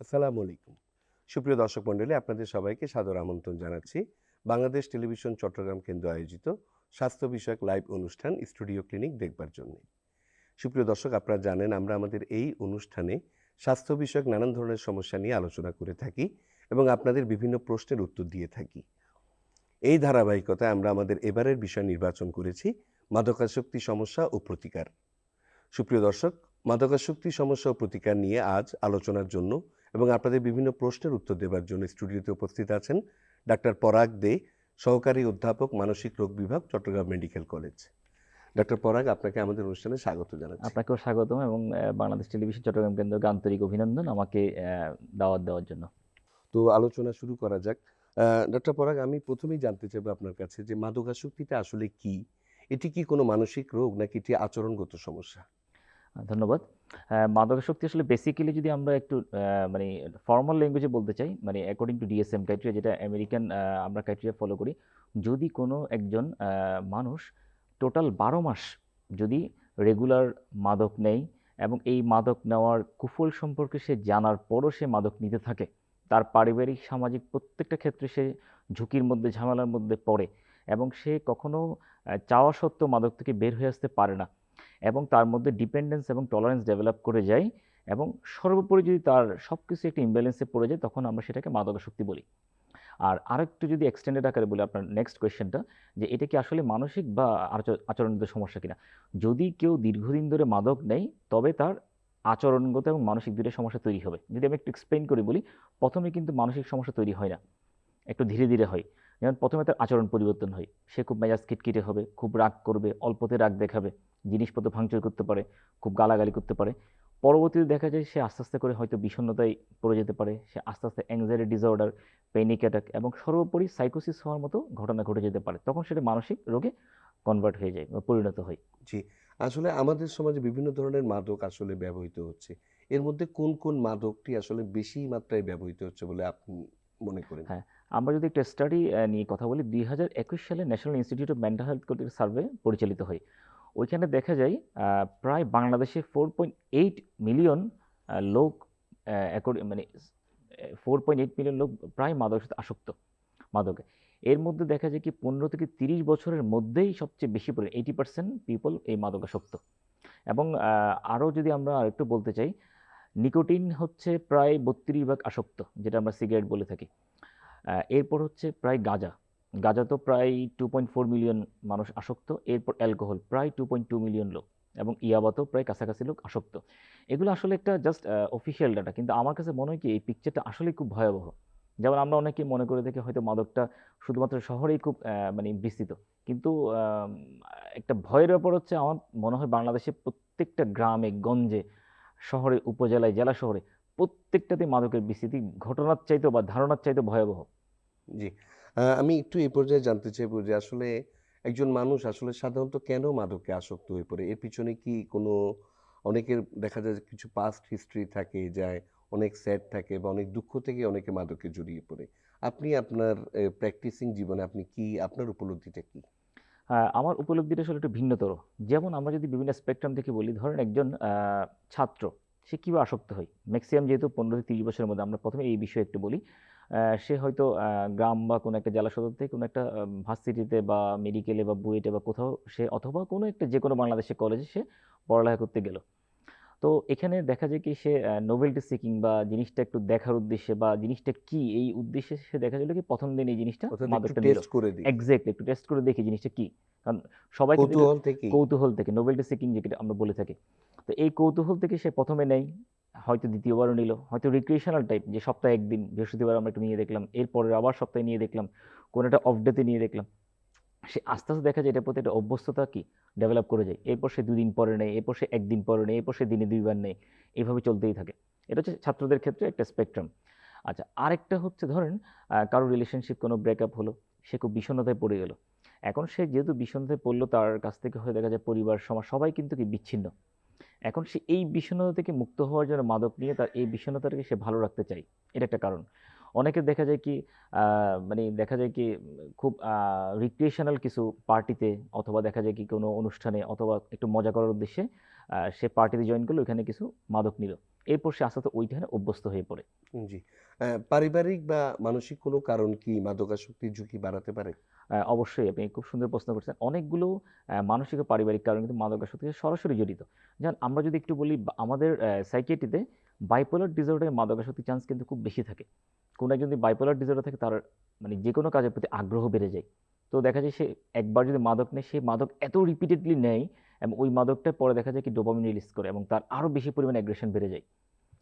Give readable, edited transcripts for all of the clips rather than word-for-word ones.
আসসালামু আলাইকুম। সুপ্রিয় দর্শক মণ্ডলী, আপনাদের সবাইকে সাদর আমন্ত্রণ জানাচ্ছি বাংলাদেশ টেলিভিশন চট্টগ্রাম কেন্দ্র আয়োজিত স্বাস্থ্য বিষয়ক লাইভ অনুষ্ঠান স্টুডিও ক্লিনিক দেখবার জন্য। সুপ্রিয় দর্শক, আপনারা জানেন আমরা আমাদের এই অনুষ্ঠানে স্বাস্থ্য বিষয়ক নানান ধরনের সমস্যা নিয়ে আলোচনা করে থাকি এবং আপনাদের বিভিন্ন প্রশ্নের উত্তর দিয়ে থাকি। এই ধারাবাহিকতায় আমরা আমাদের এবারের বিষয় নির্বাচন করেছি মাদকাসক্তি সমস্যা ও প্রতিকার। সুপ্রিয় দর্শক, মাদকাসক্তি সমস্যা ও প্রতিকার নিয়ে আজ আলোচনার জন্য এবং আপনাদের বিভিন্ন প্রশ্নের উত্তর দেওয়ার জন্য স্টুডিওতে উপস্থিত আছেন ডাক্তার পরাগ দে, সহকারী অধ্যাপক, মানসিক রোগ বিভাগ, চট্টগ্রাম মেডিকেল কলেজ। ডাক্তার পরাগ, আপনাকে আমাদের অনুষ্ঠানে স্বাগত জানাচ্ছি। আপনাকেও স্বাগতম এবং বাংলাদেশ টেলিভিশন চট্টগ্রাম কেন্দ্রকে আন্তরিক অভিনন্দন আমাকে দাওয়াত দেওয়ার জন্য। তো আলোচনা শুরু করা যাক। ডাক্তার পরাগ, আমি প্রথমেই জানতে চাইবো আপনার কাছে যে মাদকাসক্তিটা আসলে কি? এটি কি কোনো মানসিক রোগ নাকি এটি আচরণগত সমস্যা? ধন্যবাদ। মাদকাসক্তি আসলে বেসিক্যালি যদি আমরা একটু মানে ফর্মাল ল্যাঙ্গুয়েজে বলতে চাই, মানে অ্যাকর্ডিং টু ডিএসএম ক্রাইটেরিয়া, যেটা আমেরিকান আমরা ক্রাইটেরিয়া ফলো করি, যদি কোনো একজন মানুষ টোটাল 12 মাস যদি রেগুলার মাদক নেয় এবং এই মাদক নেওয়ার কুফল সম্পর্কে সে জানার পরও সে মাদক নিতে থাকে, তার পারিবারিক সামাজিক প্রত্যেকটা ক্ষেত্রে সে ঝুঁকির মধ্যে, ঝামেলার মধ্যে পড়ে এবং সে কখনো চাওয়া সত্ত্বেও মাদক থেকে বের হয়ে আসতে পারে না এবং তার মধ্যে ডিপেন্ডেন্স এবং টলারেন্স ডেভেলপ করে যায় এবং সর্বোপরি যদি তার সব কিছু একটা ইমব্যালেন্সে পড়ে যায়, তখন আমরা সেটাকে মাদকাসক্তি বলি। আর আরেকটু যদি এক্সটেন্ডেড আকারে বলি, আপনার নেক্সট কোয়েশ্চেনটা, যে এটা কি আসলে মানসিক বা আচরণগত সমস্যা কিনা। যদি কেউ দীর্ঘদিন ধরে মাদক নেয়, তবে তার আচরণগত এবং মানসিক দুইটা সমস্যা তৈরি হবে। যদি আমি একটু এক্সপ্লেইন করে বলি, প্রথমে কিন্তু মানসিক সমস্যা তৈরি হয় না, একটু ধীরে ধীরে হয়। যেমন প্রথমে তার আচরণ পরিবর্তন হয়, সে খুব মেজাজ খিটখিটে হবে, খুব রাগ করবে, অল্পতে রাগ দেখাবে, জিনিসপত্র ভাঙচুর করতে পারে, খুব গালাগালি করতে পারে। পরবর্তীতে দেখা যায় সে আস্তে আস্তে করে হয়তো বিষণ্ণতায় পড়ে যেতে পারে, সে আস্তে আস্তে অ্যাংজাইটি ডিসঅর্ডার, প্যানিক অ্যাটাক এবং সর্বোপরি সাইকোসিস হওয়ার মতো ঘটনা ঘটে যেতে পারে। তখন সেটা মানসিক রোগে কনভার্ট হয়ে যায় বা পরিণত হয়। জি, আসলে আমাদের সমাজে বিভিন্ন ধরনের মাদক আসলে ব্যবহৃত হচ্ছে। এর মধ্যে কোন কোন মাদকটি আসলে বেশি মাত্রায় ব্যবহৃত হচ্ছে বলে আপনি মনে করেন? হ্যাঁ, আমরা যদি একটা স্টাডি নিয়ে কথা বলি, 2021 সালে national institute of mental health কর্তৃক সার্ভে পরিচালিত হয়। ওইখানে দেখা যায় প্রায় বাংলাদেশে 4.8 মিলিয়ন লোক, মানে 4.8 মিলিয়ন লোক প্রায় মাদকের সাথে আসক্ত, মাদকে। এর মধ্যে দেখা যায় কি 15 থেকে 30 বছরের মধ্যেই সবচেয়ে বেশি পরিমাণ 80% পিপল এই মাদকাসক্ত। এবং আরও যদি আমরা আরেকটু বলতে চাই, নিকোটিন হচ্ছে প্রায় 32% আসক্ত, যেটা আমরা সিগারেট বলে থাকি। এরপর হচ্ছে প্রায় গাঁজা। গাঁজা তো প্রায় 2.4 মিলিয়ন মানুষ আসক্ত। এরপর অ্যালকোহল প্রায় 2.2 মিলিয়ন লোক এবং ইয়াবাতেও প্রায় কাছাকাছি লোক আসক্ত। এগুলো আসলে একটা জাস্ট অফিসিয়াল ডাটা, কিন্তু আমার কাছে মনে হয় কি এই পিকচারটা আসলেই খুব ভয়াবহ। যেমন আমরা অনেকেই মনে করে থাকি হয়তো মাদকটা শুধুমাত্র শহরেই খুব মানে বিস্তৃত, কিন্তু একটা ভয়ের ব্যাপার হচ্ছে আমার মনে হয় বাংলাদেশে প্রত্যেকটা গ্রামে গঞ্জে, শহরে, উপজেলায়, জেলা শহরে প্রত্যেকটাতে মাদকের বিস্তৃতি ঘটনার চাইতেও বা ধারণার চাইতে ভয়াবহ। জি। আমি একটু এই পর্যায়ে জানতে চাইবো যে আসলে একজন মানুষ আসলে সাধারণত কেন মাদকে আসক্ত হয়ে পড়ে? এর পিছনে কি কোনো অনেকের দেখা যায় যে কিছু পাস্ট হিস্ট্রি থাকে যায়, অনেক স্যাড থাকে বা অনেক দুঃখ থেকে অনেকে মাদকে জড়িয়ে পড়ে। আপনি আপনার প্র্যাকটিসিং জীবনে আপনি কি আপনার উপলব্ধিটা কি? আমার উপলব্ধিটা আসলে একটু ভিন্নতর। যেমন আমরা যদি বিভিন্ন স্পেকট্রাম থেকে বলি, ধরেন একজন ছাত্র, সে কীভাবে আসক্ত হয়? ম্যাক্সিমাম যেহেতু 15 থেকে 30 বছরের মধ্যে, আমরা প্রথমে এই বিষয়ে একটু বলি। সে হয়তো গ্রাম বা কোনো একটা জেলা সদর থেকে কোনো একটা ভার্সিটিতে বা মেডিকেলে বা বুয়েটে বা কোথাও সে, অথবা কোনো একটা যেকোনো বাংলাদেশের কলেজে সে পড়ালেখা করতে গেল। তো এখানে দেখা যায় কি সে নোভেলটি সিকিং বা জিনিসটা একটু দেখার উদ্দেশ্যে বা জিনিসটা কি এই উদ্দেশ্যে সে দেখা গেল কি প্রথম দিন এই জিনিসটা অর্থাৎ একটু মাদকটা নিল। টেস্ট করে দিই। এক্স্যাক্টলি, একটু টেস্ট করে দেখি জিনিসটা কি। কারণ সবাই কিন্তু এটা কৌতূহল থেকেই। কৌতূহল থেকে, নোভেলটি সিকিং যেটা আমরা বলে থাকি। তো এই কৌতূহল থেকে সে প্রথমে নেয়, হয়তো দ্বিতীয়বারও নিল, হয়তো রিক্রিয়েশনাল টাইপ, যে সপ্তাহে একদিন বৃহস্পতিবার আমরা একটু নিয়ে দেখলাম, এরপরে আবার সপ্তাহে নিয়ে দেখলাম, কোনো একটা অফ ডেতে নিয়ে দেখলাম। সে আস্তে আস্তে দেখা যায় এটার প্রতি একটা অভ্যস্ততা কি ডেভেলপ করে যায়। এরপর সে 2 দিন পরে নেয়, এরপর সে 1 দিন পরে নেয়, এরপর সে দিনে 2 বার নেয়। এভাবে চলতেই থাকে। এটা হচ্ছে ছাত্রদের ক্ষেত্রে একটা স্পেকট্রাম। আচ্ছা, আরেকটা হচ্ছে ধরেন কারো রিলেশনশিপ কোনো ব্রেকআপ হলো, সে খুব বিষণ্ণতায় পড়ে গেল। এখন সে যেহেতু বিষণ্ণতায় পড়লো, তার কাছ থেকে হয়ে দেখা যায় পরিবার, সমাজ সবাই কিন্তু কি বিচ্ছিন্ন। এখন সে এই বিষণ্ণতা থেকে মুক্ত হওয়ার জন্য মাদক নিয়ে তার এই বিষণ্ণতাটাকে সে ভালো রাখতে চায়। এটা একটা কারণ। অনেকের দেখা যায় কি মানে দেখা যায় কি খুব রিক্রিয়েশনাল কিছু পার্টিতে, অথবা দেখা যায় কি কোনো অনুষ্ঠানে, অথবা একটু মজা করার উদ্দেশ্যে সে পার্টিতে জয়েন করলো, ওইখানে কিছু মাদক নিল। এরপর সে আস্তে আস্তে ওইখানে অভ্যস্ত হয়ে পড়ে। জি। পারিবারিক বা মানসিক কোনো কারণ কি মাদকাসক্তির ঝুঁকি বাড়াতে পারে? অবশ্যই আপনি খুব সুন্দর প্রশ্ন করছেন। অনেকগুলো মানসিক ও পারিবারিক কারণ কিন্তু মাদকাসক্তির সাথে সরাসরি জড়িত। যেমন আমরা যদি একটু বলি আমাদের সাইকিয়াট্রিতে বাইপোলার ডিসঅর্ডারে মাদকাসক্তির চান্স কিন্তু খুব বেশি থাকে। কোনো একজন যদি বাইপোলার ডিসঅর্ডার থাকে তার মানে যেকোনো কাজের প্রতি আগ্রহ বেড়ে যায়। তো দেখা যায় সে একবার যদি মাদক নেয়, সে মাদক এত রিপিটেডলি নেয় এবং ওই মাদকটা পরে দেখা যায় কি ডোপামিন রিলিজ করে এবং তার আরও বেশি পরিমাণে অ্যাগ্রেশন বেড়ে যায়।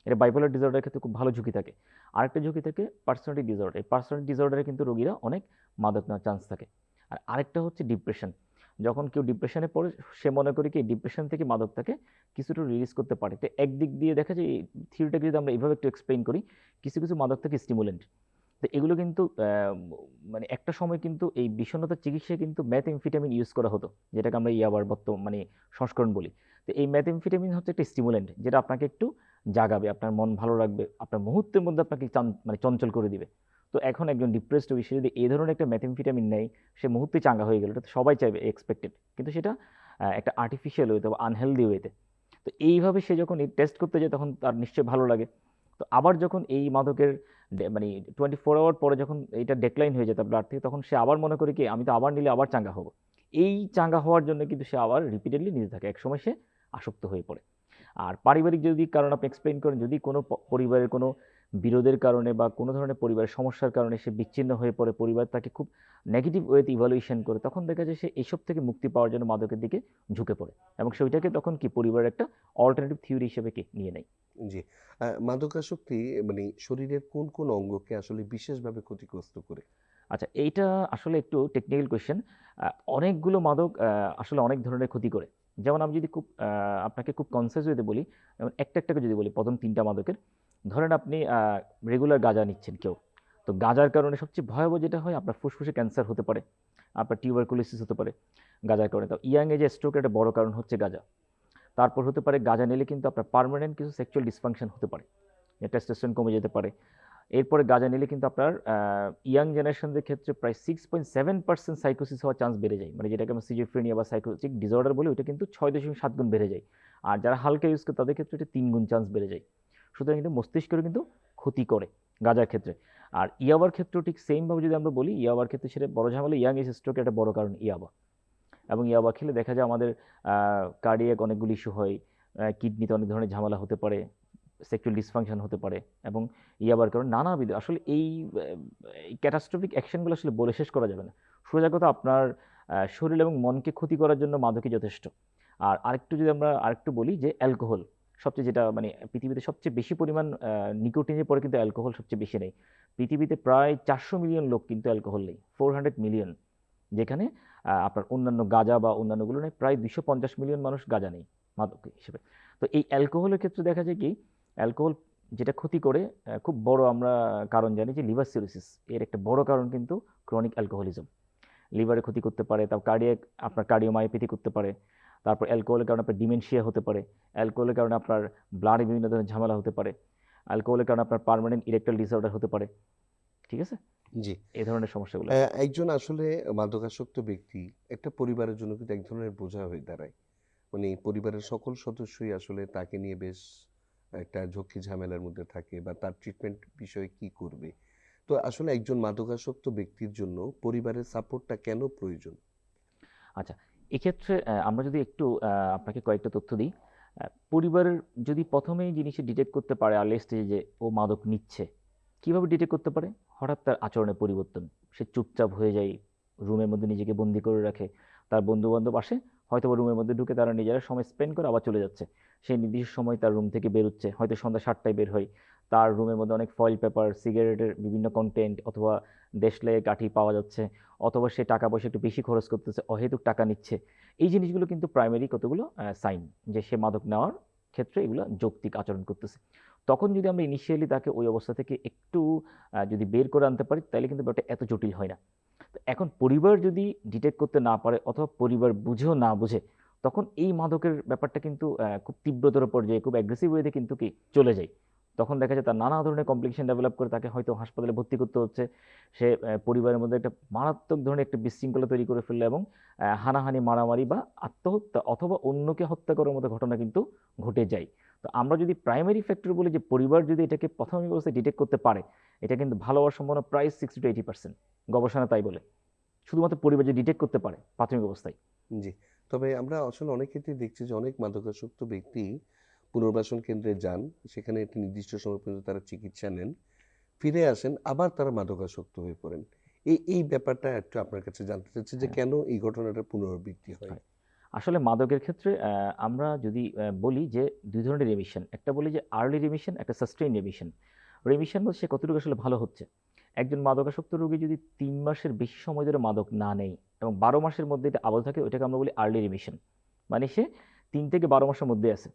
এটা বাইপোলার ডিসঅর্ডারের ক্ষেত্রে খুব ভালো ঝুঁকি থাকে। আরেকটা ঝুঁকি থাকে পার্সোনালিটি ডিসঅর্ডার। এই পার্সোনালিটি ডিসঅর্ডারে কিন্তু রোগীরা অনেক মাদক নেওয়ার চান্স থাকে। আর আরেকটা হচ্ছে ডিপ্রেশন। যখন কেউ ডিপ্রেশনে পড়ে সে মনে করে কি ডিপ্রেশন থেকে মাদক তাকে কিছুটা রিলিজ করতে পারে। তো একদিক দিয়ে দেখা যায় এই থিওরিটাকে যদি আমরা এভাবে একটু এক্সপ্লেইন করি, কিছু কিছু মাদক থাকে স্টিমুলেন্ট। তো এগুলো কিন্তু মানে একটা সময় কিন্তু এই বিষণ্ণতার চিকিৎসায় কিন্তু ম্যাথএমফেটামিন ইউজ করা হতো, যেটাকে আমরা ইয়াবার মানে সংস্করণ বলি। তো এই ম্যাথএমফেটামিন হচ্ছে একটা স্টিমুলেন্ট যেটা আপনাকে একটু জাগাবে, আপনার মন ভালো রাখবে, আপনার মুহূর্তের মধ্যে আপনাকে মানে চঞ্চল করে দিবে। তো এখন একজন ডিপ্রেসড রোগী সে যদি এই ধরনের একটা ম্যাথএমফেটামিন নেয়, সে মুহূর্তে চাঙ্গা হয়ে গেল, এটা তো সবাই চাইবে, এক্সপেক্টেড, কিন্তু সেটা একটা আর্টিফিশিয়াল ওয়েতে বা আনহেলদি ওয়েতে। তো এইভাবে সে যখন টেস্ট করতে যায় তখন তার নিশ্চয়ই ভালো লাগে। তো আবার যখন এই মাদকের মানে 24 আওয়ার পরে যখন এটা ডেক্লাইন হয়ে যায় তার ব্লাড থেকে, তখন সে আবার মনে করে কি আমি তো আবার নিলে আবার চাঙ্গা হব। এই চাঙ্গা হওয়ার জন্য কিন্তু সে আবার রিপিটেডলি নিতে থাকে, একসময় সে আসক্ত হয়ে পড়ে। আর পারিবারিক যদি কারণ আপনি এক্সপ্লেইন করেন, যদি কোনো পরিবারের কোনো বিরোধের কারণে বা কোনো ধরনের পরিবারের সমস্যার কারণে সে বিচ্ছিন্ন হয়ে পড়ে, পরিবার তাকে খুব নেগেটিভ ওয়েতে ইভালুয়েশন করে, তখন দেখা যায় সে এইসব থেকে মুক্তি পাওয়ার জন্য মাদকের দিকে ঝুঁকে পড়ে এবং সেটাকে তখন কি পরিবারের একটা অল্টারনেটিভ থিওরি হিসেবে কি নিয়ে নেয়। জি। মাদকাসক্তি মানে শরীরের কোন অঙ্গকে আসলে বিশেষভাবে ক্ষতিগ্রস্ত করে? আচ্ছা, এইটা আসলে একটু টেকনিক্যাল কোয়েশ্চেন। অনেকগুলো মাদক আসলে অনেক ধরনের ক্ষতি করে। যেমন আমি যদি খুব আপনাকে খুব কনসাস ওয়েতে বলি, যেমন একটা একটা করে যদি বলি, প্রথম ৩ টা মাদকের। ধরেন আপনি রেগুলার গাঁজা নিচ্ছেন কেউ। তো গাঁজার কারণে সবচেয়ে ভয়াবহ যেটা হয়, আপনার ফুসফুসে ক্যান্সার হতে পারে, আপনার টিউবারকুলোসিস হতে পারে গাঁজার কারণে। তো ইয়াং এজে স্ট্রোকের একটা বড় কারণ হচ্ছে গাঁজা। তারপর হতে পারে গাঁজা নিলে কিন্তু আপনার পার্মানেন্ট কিছু সেক্সুয়াল ডিসফাংশন হতে পারে। টেস্টোস্টেরন কমে যেতে পারে। এরপরে গাঁজা নিলে কিন্তু আপনার ইয়াং জেনারেশনদের ক্ষেত্রে প্রায় 6.7% সাইকোসিস হওয়ার চান্স বেড়ে যায়। মানে যেটাকে আমরা সিজোফ্রেনিয়া বা সাইকোটিক ডিসঅর্ডার বলি, ওইটা কিন্তু 6.7 গুণ বেড়ে যায়। আর যারা হালকা ইউজ করে তাদের ক্ষেত্রে এটা 3 গুণ চান্স বেড়ে যায়। সুতরাং কিন্তু মস্তিষ্কেরও কিন্তু ক্ষতি করে গাঁজার ক্ষেত্রে। আর ইয়াবার ক্ষেত্রেও ঠিক সেমভাবে যদি আমরা বলি, ইয়াবার ক্ষেত্রে সেটা বড় ঝামেলা, ইয়াং এজ স্ট্রোকের একটা বড় কারণ ইয়াবা। এবং ইয়াবা খেলে দেখা যায় আমাদের কার্ডিয়াক অনেকগুলো ইস্যু হয়, কিডনিতে অনেক ধরনের ঝামেলা হতে পারে, সেক্সুয়াল ডিসফাংশন হতে পারে এবং ইয়াবার কারণে নানাবিধ আসলে এই ক্যাটাস্ট্রফিক অ্যাকশনগুলো আসলে বলে শেষ করা যাবে না। সোজা কথা, আপনার শরীর এবং মনকে ক্ষতি করার জন্য মাদকই যথেষ্ট। আর আরেকটু যদি আমরা আরেকটু বলি যে অ্যালকোহল সবচেয়ে, যেটা মানে পৃথিবীতে সবচেয়ে বেশি পরিমাণ নিকোটিনের পরে কিন্তু অ্যালকোহল সবচেয়ে বেশি নেই। পৃথিবীতে প্রায় 400 মিলিয়ন লোক কিন্তু অ্যালকোহল নেই, 400 মিলিয়ন। যেখানে আপনার অন্যান্য গাঁজা বা অন্যান্যগুলো নেই, প্রায় 250 মিলিয়ন মানুষ গাঁজা নেই মাদক হিসেবে। তো এই অ্যালকোহলের ক্ষেত্রে দেখা যায় কি, অ্যালকোহল যেটা ক্ষতি করে খুব বড় আমরা কারণ জানি যে লিভার সিরোসিস, এর একটা বড় কারণ কিন্তু ক্রনিক অ্যালকোহলিজম। লিভারে ক্ষতি করতে পারে, তারপর কার্ডিয়াক আপনার কার্ডিওমায়োপ্যাথি করতে পারে, তারপর অ্যালকোহলের কারণে আপনার ডিমেনশিয়া হতে পারে, অ্যালকোহলের কারণে আপনার ব্লাডে বিভিন্ন ধরনের ঝামেলা হতে পারে, অ্যালকোহলের কারণে আপনার পার্মানেন্ট ইরেকটাইল ডিসঅর্ডার হতে পারে। ঠিক আছে, জি। এই ধরনের সমস্যাগুলো আর কি। একজন আসলে মাদকাসক্ত ব্যক্তি একটা পরিবারের জন্য কিন্তু এক ধরনের বোঝা হয়ে দাঁড়ায়। মানে পরিবারের সকল সদস্যই আসলে তাকে নিয়ে বেশ একটা ঝক্কি ঝামেলার মধ্যে থাকে বা তার ট্রিটমেন্ট বিষয়ে কি করবে। তো আসলে একজন মাদকাসক্ত ব্যক্তির জন্য পরিবারের সাপোর্টটা কেন প্রয়োজন? আচ্ছা, এক্ষেত্রে আমরা যদি একটু আপনাকে কয়েকটা তথ্য দিই। পরিবারের যদি প্রথমেই জিনিসটা ডিটেক্ট করতে পারে আর্লি স্টেজে যে ও মাদক নিচ্ছে, কিভাবে ডিটেক্ট করতে পারে? হঠাৎ তার আচরণের পরিবর্তন। সে চুপচাপ হয়ে যায়, রুমের মধ্যে নিজেকে বন্দি করে রাখে। তার বন্ধু-বান্ধব আসে, হয়তোবা রুমের মধ্যে ঢুকে তারা নিজেরা সময় স্পেন্ড করে আবার চলে যাচ্ছে। সে নির্দিষ্ট সময় তার রুম থেকে বেরোচ্ছে, হয়তো সন্ধ্যা ৭টায় বের হয়। তার রুমের মধ্যে অনেক ফয়েল পেপার, সিগারেটের বিভিন্ন কনটেন্ট অথবা দেশলাই কাঠি পাওয়া যাচ্ছে, অথবা সে টাকা পয়সা একটু বেশি খরচ করতেছে, অহেতুক টাকা নিচ্ছে। এই জিনিসগুলো কিন্তু প্রাইমারি কতগুলো সাইন যে সে মাদক নেওয়ার ক্ষেত্রে এগুলো যৌক্তিক আচরণ করতেছে। তখন যদি আমরা ইনিশিয়ালি তাকে ওই অবস্থা থেকে একটু যদি বের করে আনতে পারি, তাহলে কিন্তু ব্যাপারটা এত জটিল হয় না। তো এখন পরিবার যদি ডিটেক্ট করতে না পারে অথবা পরিবার বুঝেও না বুঝে, তখন এই মাদকের ব্যাপারটা কিন্তু খুব তীব্রতর পর্যায়ে, খুব অ্যাগ্রেসিভ ওয়েতে কিন্তু কি চলে যায়। তখন দেখা যায় তার নানা ধরনের কমপ্লিকেশন ডেভেলপ করে, তাকে হয়তো হাসপাতালে ভর্তি করতে হচ্ছে। সে পরিবারের মধ্যে একটা মারাত্মক ধরনের একটা বিশৃঙ্খলা তৈরি করে ফেললো এবং হানাহানি, মারামারি বা আত্মহত্যা অথবা অন্যকে হত্যা করার মতো ঘটনা কিন্তু ঘটে যায়। তো আমরা যদি প্রাইমারি ফ্যাক্টর বলি যে পরিবার যদি এটাকে প্রাথমিক অবস্থায় ডিটেক্ট করতে পারে, এটা কিন্তু ভালো হওয়ার সম্ভাবনা প্রায় 60 to 80%, গবেষণা তাই বলে। শুধুমাত্র পরিবার যদি ডিটেক্ট করতে পারে প্রাথমিক অবস্থায়। জি। তবে আমরা আসলে অনেক ক্ষেত্রেই দেখছি যে অনেক মাদকাসক্ত ব্যক্তি পুনর্বাসন কেন্দ্রে যান, সেখানে একটি নির্দিষ্ট সময় পর্যন্ত তারা চিকিৎসা নেন, ফিরে আসেন, আবার তারা মাদকাসক্ত হয়ে পড়েন। এই ব্যাপারটা একটু আপনার কাছে জানতে চাচ্ছি যে হ্যাঁ, কেন এই ঘটনাটা পুনরাবৃত্তি হয়? হয়। আসলে মাদকের ক্ষেত্রে আমরা যদি বলি যে ২ ধরনের রেমিশন। একটা বলি যে আর্লি রেমিশন, একটা সাস্টেইন রেমিশন। রেমিশন বলতে সে কতটুকু আসলে ভালো হচ্ছে। একজন মাদকাসক্ত রোগী যদি ৩ মাসের বেশি সময় ধরে মাদক না নেয় এবং ১২ মাসের মধ্যে এটা আবদ্ধ থাকে, ওইটাকে আমরা বলি আর্লি রেমিশন। মানে সে ৩ থেকে ১২ মাসের মধ্যে আছে।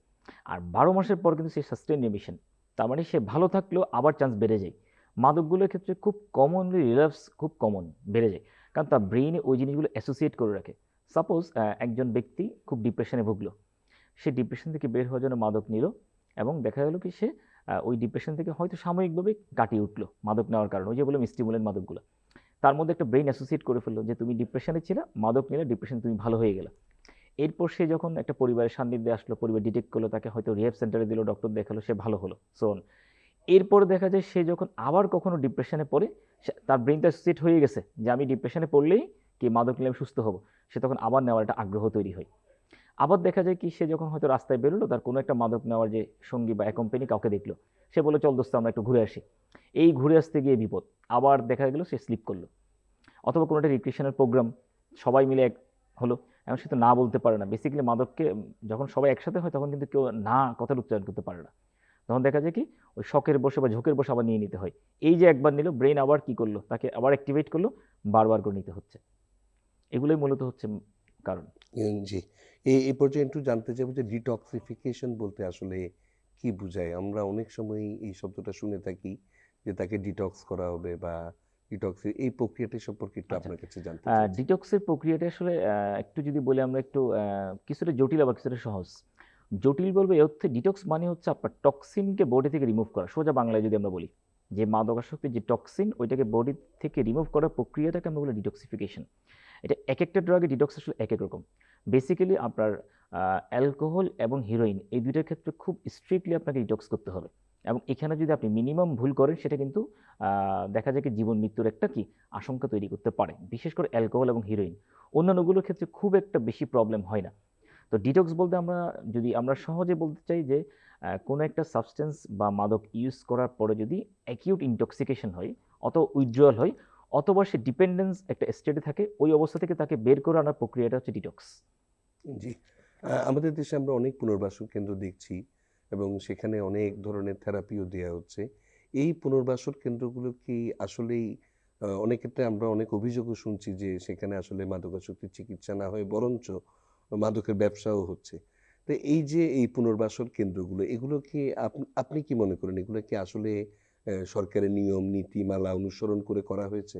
আর ১২ মাসের পর কিন্তু সে সাস্টেইন রেমিশন। তার মানে সে ভালো থাকলেও আবার চান্স বেড়ে যায়। মাদকগুলোর ক্ষেত্রে খুব কমনলি রিলাপস খুব কমন বেড়ে যায়। কারণ তার ব্রেইনে ওই জিনিসগুলো অ্যাসোসিয়েট করে রাখে। সাপোজ একজন ব্যক্তি খুব ডিপ্রেশনে ভুগলো। সে ডিপ্রেশন থেকে বের হওয়ার জন্য মাদক নিল এবং দেখা গেল কি সে ওই ডিপ্রেশন থেকে হয়তো সাময়িকভাবে কাটিয়ে উঠলো মাদক নেওয়ার কারণে। ওই যে বললাম স্টিমুলেন্ট মাদকগুলো। তার মধ্যে একটা ব্রেইন অ্যাসোসিয়েট করে ফেললো যে তুমি ডিপ্রেশনে ছিলে, মাদক নিলে ডিপ্রেশন তুমি ভালো হয়ে গেলে। এরপর সে যখন একটা পরিবারের সান্নিধ্যে আসলো, পরিবার ডিটেক্ট করলো, তাকে হয়তো রিহ্যাব সেন্টারে দিল, ডক্টর দেখালো, সে ভালো হলো, সো অন। এরপরে দেখা যায় সে যখন আবার কখনো ডিপ্রেশনে পড়ে, তার ব্রেইন তো অ্যাসোসিয়েট হয়ে গেছে যে আমি ডিপ্রেশনে পড়লেই কি মাদক নিলে আমি সুস্থ হব। সে তখন আবার নেওয়ার একটা আগ্রহ তৈরি হয়। আবার দেখা যায় কি সে যখন হয়তো রাস্তায় বেরোলো, তার কোনো একটা মাদক নেওয়ার যে সঙ্গী বা অ্যাকম্পানি কাউকে দেখলো, সে বলল চল দোস্ত আমরা একটু ঘুরে আসি। এই ঘুরে আসতে গিয়ে বিপদ, আবার দেখা গেল সে স্লিপ করলো। অথবা কোনো একটা রিক্রিয়েশনাল প্রোগ্রাম, সবাই মিলে এক হলো, এখন সে তো না বলতে পারে না। বেসিক্যালি মাদককে যখন সবাই একসাথে হয় তখন কিন্তু কেউ না কথাটা উচ্চারণ করতে পারে না। তখন দেখা যায় কি ওই শখের বসে বা ঝোঁকের বসে আবার নিয়ে নিতে হয়। এই যে একবার নিল, ব্রেন আবার কি করলো, তাকে আবার অ্যাক্টিভেট করলো, বারবার করে নিতে হচ্ছে। এগুলোই মূলত হচ্ছে কারণ। জি। এই পর্যায়ে একটু জানতে চাইবো যে ডিটক্সিফিকেশন বলতে আসলে কি বুঝায়? আমরা অনেক সময়ই এই শব্দটা শুনে থাকি যে তাকে ডিটক্স করা হবে বা এই প্রক্রিয়াটি সম্পর্কে একটু আচ্ছা, আপনার কাছে জানতে চাচ্ছি। ডিটক্সের প্রক্রিয়াটা আসলে একটু যদি বলি আমরা একটু কিছুটা জটিল আবার কিছুটা সহজ। জটিল বলবো এই অর্থে, ডিটক্স মানে হচ্ছে আপনার টক্সিনকে বডি থেকে রিমুভ করা। সোজা বাংলায় যদি আমরা বলি যে মাদকাসক্তির যে টক্সিন ওইটাকে বডি থেকে রিমুভ করার প্রক্রিয়াটাকে আমরা বলি ডিটক্সিফিকেশন। এটা একেকটা ড্রাগে ডিটক্স আসলে একেক রকম। বেসিক্যালি আপনার অ্যালকোহল এবং হিরোইন এই ২ টার ক্ষেত্রে খুব স্ট্রিক্টলি আপনাকে ডিটক্স করতে হবে। এবং এখানে যদি আপনি মিনিমাম ভুল করেন সেটা কিন্তু দেখা যায় কি জীবন মৃত্যুর একটা কি আশঙ্কা তৈরি করতে পারে। বিশেষ করে অ্যালকোহল এবং হিরোইন। অন্যান্যগুলোর ক্ষেত্রে খুব একটা বেশি প্রবলেম হয় না। তো ডিটক্স বলতে আমরা যদি আমরা সহজে বলতে চাই যে কোনো একটা সাবস্টেন্স বা মাদক ইউজ করার পরে যদি অ্যাকিউট ইনটক্সিকেশন হয়, অথবা উইথড্রয়াল হয়, অথবা সে ডিপেন্ডেন্স একটা স্টেটে থাকে, ওই অবস্থা থেকে তাকে বের করে আনার প্রক্রিয়াটা হচ্ছে ডিটক্স। জি। আমাদের দেশে আমরা অনেক পুনর্বাসন কেন্দ্র দেখছি এবং সেখানে অনেক ধরনের থেরাপিও দেয়া হচ্ছে। এই পুনর্বাসন কেন্দ্রগুলো কি আসলেই অনেক ক্ষেত্রে আমরা অনেক অভিযোগও শুনছি যে সেখানে আসলে মাদকাসক্তির চিকিৎসা না হয়ে বরঞ্চ মাদকের ব্যবসাও হচ্ছে। তো এই যে এই পুনর্বাসন কেন্দ্রগুলো এগুলো কি আপনি কি মনে করেন এগুলো কি আসলে সরকারের নিয়ম নীতিমালা অনুসরণ করে করা হয়েছে?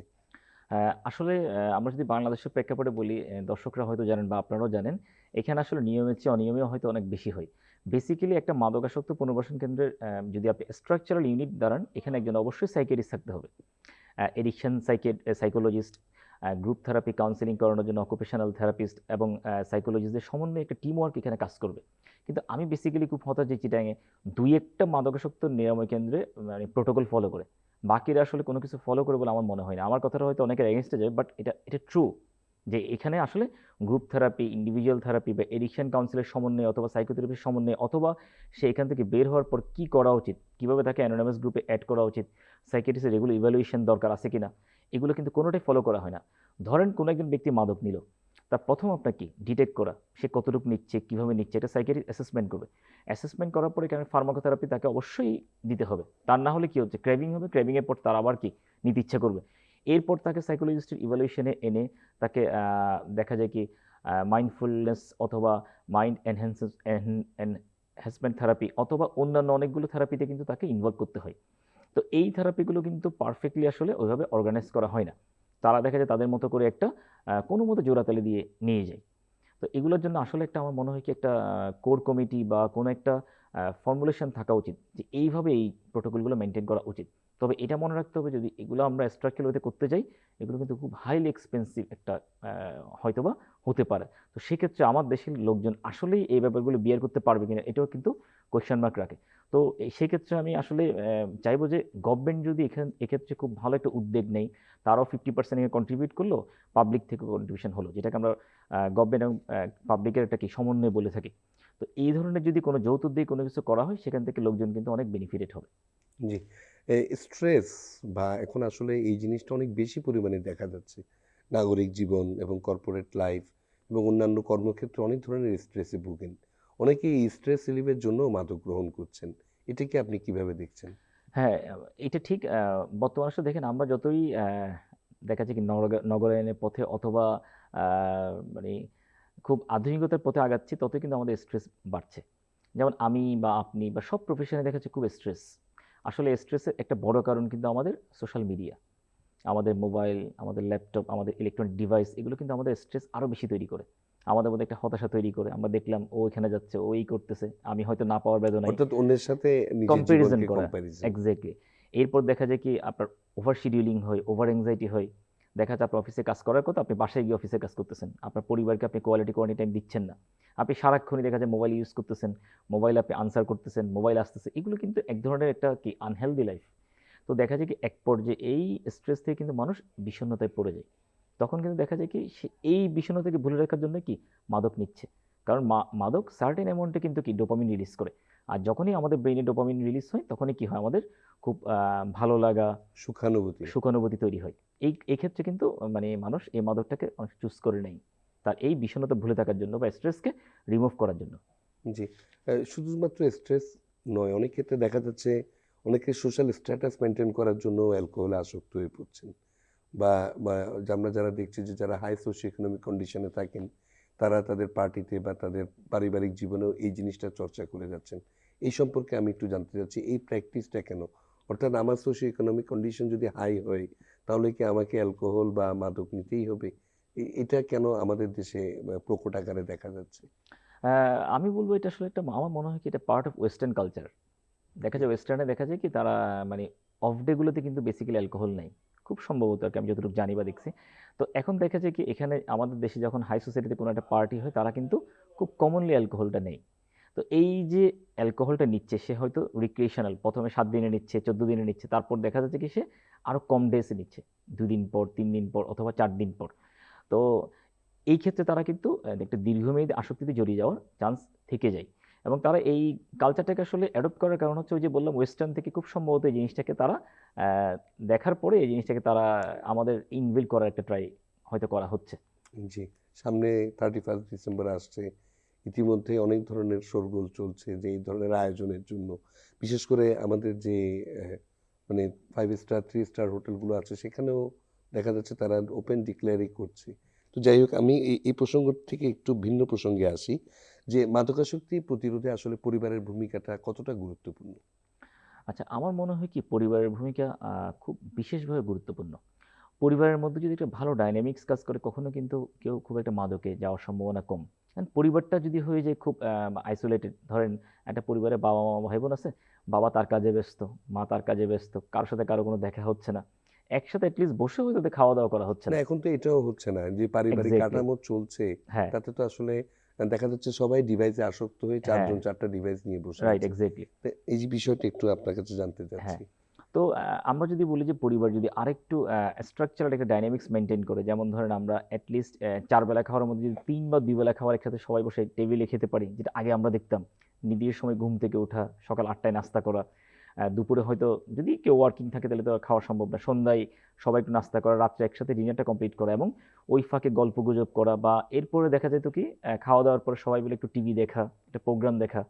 আসলে আমরা যদি বাংলাদেশের প্রেক্ষাপটে বলি, দর্শকরা হয়তো জানেন বা আপনারাও জানেন, এখানে আসলে নিয়মের চেয়ে অনিয়মই হয়তো অনেক বেশি হয়। বেসিক্যালি একটা মাদকাসক্ত পুনর্বাসন কেন্দ্রের যদি আপনি স্ট্রাকচারাল ইউনিট দাঁড়ান, এখানে একজন অবশ্যই সাইকিয়াট্রিস্ট থাকতে হবে। Addiction psychologist, group therapy counselling করানোর জন্য অকুপেশনাল থেরাপিস্ট এবং সাইকোলজিস্টদের সমন্বয়ে একটা টিম ওয়ার্ক এখানে কাজ করবে। কিন্তু আমি বেসিক্যালি খুব হতাশ যে চিটাগাংয়ে ২-১টা মাদকাসক্ত নিরাময় কেন্দ্রে মানে প্রোটোকল ফলো করে। বাকিরা আসলে কোনো কিছু ফলো করে বলে আমার মনে হয় না। আমার কথাটা হয়তো অনেকের এগেইনস্টে যায়, বাট এটা ট্রু যে এখানে আসলে গ্রুপ থেরাপি, ইন্ডিভিজুয়াল থেরাপি বা এডিকশন কাউন্সিলের সমন্বয়ে অথবা সাইকোথেরাপির সমন্বয়ে, অথবা সে এখান থেকে বের হওয়ার পর কী করা উচিত, কীভাবে তাকে অ্যানোনিমাস গ্রুপে অ্যাড করা উচিত, সাইকিয়াট্রিস্টের রেগুলার ইভ্যালুয়েশন দরকার আছে কিনা, এগুলো কিন্তু কোনোটাই ফলো করা হয় না। ধরেন কোনো একজন ব্যক্তি মাদক নিল, তার প্রথম আপনার কি ডিটেক্ট করা, সে কতটুকু নিচ্ছে, কীভাবে নিচ্ছে, এটা সাইকিয়াট্রিস্ট অ্যাসেসমেন্ট করবে। অ্যাসেসমেন্ট করার পরে এখানে ফার্মাকোথেরাপি তাকে অবশ্যই দিতে হবে। তার না হলে কি হচ্ছে, ক্রেভিং হবে, ক্রেভিংয়ের পর তার আবার কি নিতে ইচ্ছা করবে। এরপর তাকে সাইকোলজিস্টের ইভ্যালুয়েশনে এনে তাকে দেখা যায় কি মাইন্ডফুলনেস অথবা মাইন্ড এনহ্যান্সমেন্ট থেরাপি অথবা অন্যান্য অনেকগুলো থেরাপিতে কিন্তু তাকে ইনভলভ করতে হয়। তো এই থেরাপিগুলো কিন্তু পারফেক্টলি আসলে ওইভাবে অর্গানাইজ করা হয় না। তারা দেখা যায় তাদের মতো করে একটা কোনো মতো জোড়াতালি দিয়ে নিয়ে যায়। তো এগুলোর জন্য আসলে একটা আমার মনে হয় কি একটা কোর কমিটি বা কোনো একটা ফর্মুলেশন থাকা উচিত যে এইভাবে এই প্রোটোকলগুলো মেনটেন করা উচিত। তবে এটা মনে রাখতে হবে যদি এগুলো আমরা স্ট্রাকচারাল ওয়েতে করতে যাই, এগুলো কিন্তু খুব হাইলি এক্সপেন্সিভ একটা হয়তোবা হতে পারে। তো সেক্ষেত্রে আমার দেশের লোকজন আসলেই এই ব্যাপারগুলো বিয়ার করতে পারবে কিনা এটাও কিন্তু কোয়েশ্চেন মার্ক রাখে। তো সেক্ষেত্রে আমি আসলে চাইবো যে গভর্নমেন্ট যদি এক্ষেত্রে খুব ভালো একটা উদ্যোগ নেয়, তারাও 50% কন্ট্রিবিউট করলো, পাবলিক থেকে কন্ট্রিবিউশন হলো, যেটাকে আমরা গভর্নমেন্ট এবং পাবলিকের একটা কি সমন্বয় বলে থাকি। তো এই ধরনের যদি কোনো যৌথ দিয়ে কোনো কিছু করা হয়, সেখান থেকে লোকজন কিন্তু অনেক বেনিফিটেড হবে। জি। স্ট্রেস বা এখন আসলে এই জিনিসটা অনেক বেশি পরিমাণে দেখা যাচ্ছে। নাগরিক জীবন এবং কর্পোরেট লাইফ এবং অন্যান্য কর্মক্ষেত্রে অনেক ধরনের স্ট্রেসে ভোগেন। অনেকেই এই স্ট্রেস রিলিফের জন্যও মাদক গ্রহণ করছেন। এটাকে আপনি কিভাবে দেখছেন? হ্যাঁ, এটা ঠিক। বর্তমান আসলে দেখেন আমরা যতই দেখা যায় কি নগরায়নের পথে অথবা আ মানে খুব আধুনিকতার পথে আগাচ্ছি, ততই কিন্তু আমাদের স্ট্রেস বাড়ছে। যেমন আমি বা আপনি বা সব প্রফেশনে দেখা যাচ্ছে খুব স্ট্রেস। আসলে স্ট্রেসের একটা বড় কারণ কিন্তু আমাদের সোশ্যাল মিডিয়া। আমাদের মোবাইল, আমাদের ল্যাপটপ, আমাদের ইলেকট্রনিক ডিভাইস এগুলো কিন্তু আমাদের স্ট্রেস আরো বেশি তৈরি করে। আমাদের মধ্যে একটা হতাশা তৈরি করে। আমরা দেখলাম ও এখানে যাচ্ছে, ও এই করতেছে, আমি হয়তো না পাওয়ার বেদনায় অর্থাৎ অন্যের সাথে নিজের কম্প্যারিজন জীবনকে করা। কম্প্যারিজন। এক্সাক্টলি। এরপর দেখা যায় কি আপনার ওভার শিডিউলিং হয়, ওভার এনক্সাইটি হয়। দেখা যাচ্ছে আপনার অফিসে কাজ করার কথা, আপনি বাসায় গিয়ে অফিসের কাজ করতেছেন। আপনার পরিবারকে আপনি কোয়ালিটি টাইম দিচ্ছেন না। আপনি সারাক্ষণই দেখা যায় মোবাইল ইউজ করতেছেন, মোবাইল আপনি আনসার করতেছেন, মোবাইল আসতেছে। এগুলো কিন্তু এক ধরনের একটা কি আনহেলদি লাইফ। তো দেখা যায় কি এক পর্যায়ে এই স্ট্রেস থেকে কিন্তু মানুষ বিষণ্ণতায় পড়ে যায়। তখন কিন্তু দেখা যায় কি সে এই বিষণ্ণতাকে ভুলে রাখার জন্য কি মাদক নিচ্ছে। কারণ মাদক সার্টেন অ্যামাউন্টে কিন্তু কি ডোপামিন রিলিজ করে। আর যখনই আমাদের ব্রেইনে ডোপামিন রিলিজ হয় তখনই কি হয় আমাদের খুব ভালো লাগা, সুখানুভূতি। সুখানুভূতি তৈরি হয়। এই ক্ষেত্রে কিন্তু মানে মানুষ এই মাদকটাকে অনেক চুজ করে নেয়। তার এই বিষণ্ণতা ভুলে থাকার জন্য বা স্ট্রেসকে রিমুভ করার জন্য। জি। শুধুমাত্র স্ট্রেস নয়, অনেক ক্ষেত্রে দেখা যাচ্ছে অনেকে সোশ্যাল স্ট্যাটাস মেইনটেইন করার জন্য অ্যালকোহলে আসক্ত হয়ে পড়ছেন। বা বা আমরা যারা দেখছি যে যারা হাই সোশিও ইকোনমিক কন্ডিশনে থাকেন, তারা তাদের পার্টিতে বা তাদের পারিবারিক জীবনেও এই জিনিসটা চর্চা করে যাচ্ছেন। এই সম্পর্কে আমি একটু জানতে চাচ্ছি এই প্র্যাকটিসটা কেন? অর্থাৎ আমার সোশিও ইকোনমিক কন্ডিশন যদি হাই হয়, তাহলে কি আমাকে অ্যালকোহল বা মাদক নিতেই হবে? এটা কেন আমাদের দেশে প্রকট আকারে দেখা যাচ্ছে? আমি বলব এটা আসলে একটা আমার মনে হয় কি এটা পার্ট অফ ওয়েস্টার্ন কালচার। দেখা যায় ওয়েস্টার্নে দেখা যায় কি তারা মানে অফ ডে গুলোতে কিন্তু বেসিক্যালি অ্যালকোহল নেই। খুব সম্ভবত আরকি আমি যতটুকু জানি বা দেখছি। তো এখন দেখা যায় কি এখানে আমাদের দেশে যখন হাই সোসাইটিতে কোনো একটা পার্টি হয় তারা কিন্তু খুব কমনলি অ্যালকোহলটা নেয়। তো এই যে অ্যালকোহলটা নিচ্ছে সে হয়তো রিক্রিয়েশনাল ১ম এ ৭ দিনে নিচ্ছে, ১৪ দিনে নিচ্ছে। তারপর দেখা যাচ্ছে কি সে আরো কম ডেজে নিচ্ছে। ২ দিন পর, ৩ দিন পর অথবা ৪ দিন পর। তো এই ক্ষেত্রে তারা কিন্তু একটা দীর্ঘমেয়াদী আসক্তিতে জড়িয়ে যাওয়ার চান্স থেকে যায়। এবং তারা এই কালচারটাকে আসলে অ্যাডপ্ট করার কারণ হচ্ছে ওই যে বললাম ওয়েস্টার্ন থেকে খুব সম্ভবত এই জিনিসটাকে তারা আ দেখার পরে এই জিনিসটাকে তারা আমাদের ইনবিল্ট করার একটা ট্রাই হয়তো করা হচ্ছে। জি, সামনে 31 ডিসেম্বর আসছে। ইতিমধ্যে অনেক ধরনের শোরগোল চলছে যে এই ধরনের আয়োজনের জন্য। বিশেষ করে আমাদের যে মানে 5 স্টার, 3 স্টার হোটেলগুলো আছে সেখানেও দেখা যাচ্ছে তারা ওপেন ডিক্লেয়ারই করছে। তো যাই হোক আমি এই প্রসঙ্গ থেকে একটু ভিন্ন প্রসঙ্গে আসি যে মাদকাসক্তি প্রতিরোধে আসলে পরিবারের ভূমিকাটা কতটা গুরুত্বপূর্ণ? আচ্ছা আমার মনে হয় কি পরিবারের ভূমিকা খুব বিশেষভাবে গুরুত্বপূর্ণ। পরিবারের মধ্যে যদি একটা ভালো ডায়নামিক্স কাজ করে কখনো কিন্তু কেউ খুব একটা মাদকে যাওয়ার সম্ভাবনা কম। কারণ পরিবারটা যদি হয়ে যায় খুব আইসোলেটেড, ধরেন একটা পরিবারে বাবা-মা, ভাই-বোন আছে। বাবা তার কাজে ব্যস্ত, মা তার কাজে ব্যস্ত। কারো সাথে কারো কোনো দেখা হচ্ছে না। একসাথে এটলিস্ট বসেও হয়তো ওদের খাওয়া-দাওয়া করা হচ্ছে না না। এখন তো এটাও হচ্ছে না যে পারিবারিক এক্সাক্টলি। কাঠামো চলছে হ্যাঁ, তাতে তো আসলে দেখা যাচ্ছে সবাই ডিভাইসে আসক্ত হয়ে হ্যাঁ, চারজন চারটা ডিভাইস নিয়ে বসে রাইট আছে। এক্সাক্টলি। তো এই যে বিষয়টা একটু আপনার কাছে জানতে হ্যাঁ। চাচ্ছি। তো আমরা যদি বলি যে পরিবার যদি আরেকটু স্ট্রাকচারাল একটা ডায়নামিক্স মেইনটেইন করে, যেমন ধরেন আমরা এট লিস্ট ৪ বেলা খাওয়ার মধ্যে যদি ৩ বা ২ বেলা খাবার একসাথে সবাই বসে টেবিলে খেতে পারি, যেটা আগে আমরা দেখতাম। নির্দিষ্ট সময় ঘুম থেকে ওঠা, সকাল ৮ টায় নাস্তা করা, দুপুরে হয়তো যদি কেউ ওয়ার্কিং থাকে তাহলে তো আর খাওয়া সম্ভব না। সন্ধ্যায় সবাই একটু নাস্তা করা, রাত্রে একসাথে ডিনারটা কমপ্লিট করা এবং ওই ফাঁকে গল্পগুজব করা বা এরপরে দেখা যেত কি খাওয়া-দাওয়ার পরে সবাই মিলে একটু টিভি দেখা, একটা প্রোগ্রাম দেখা।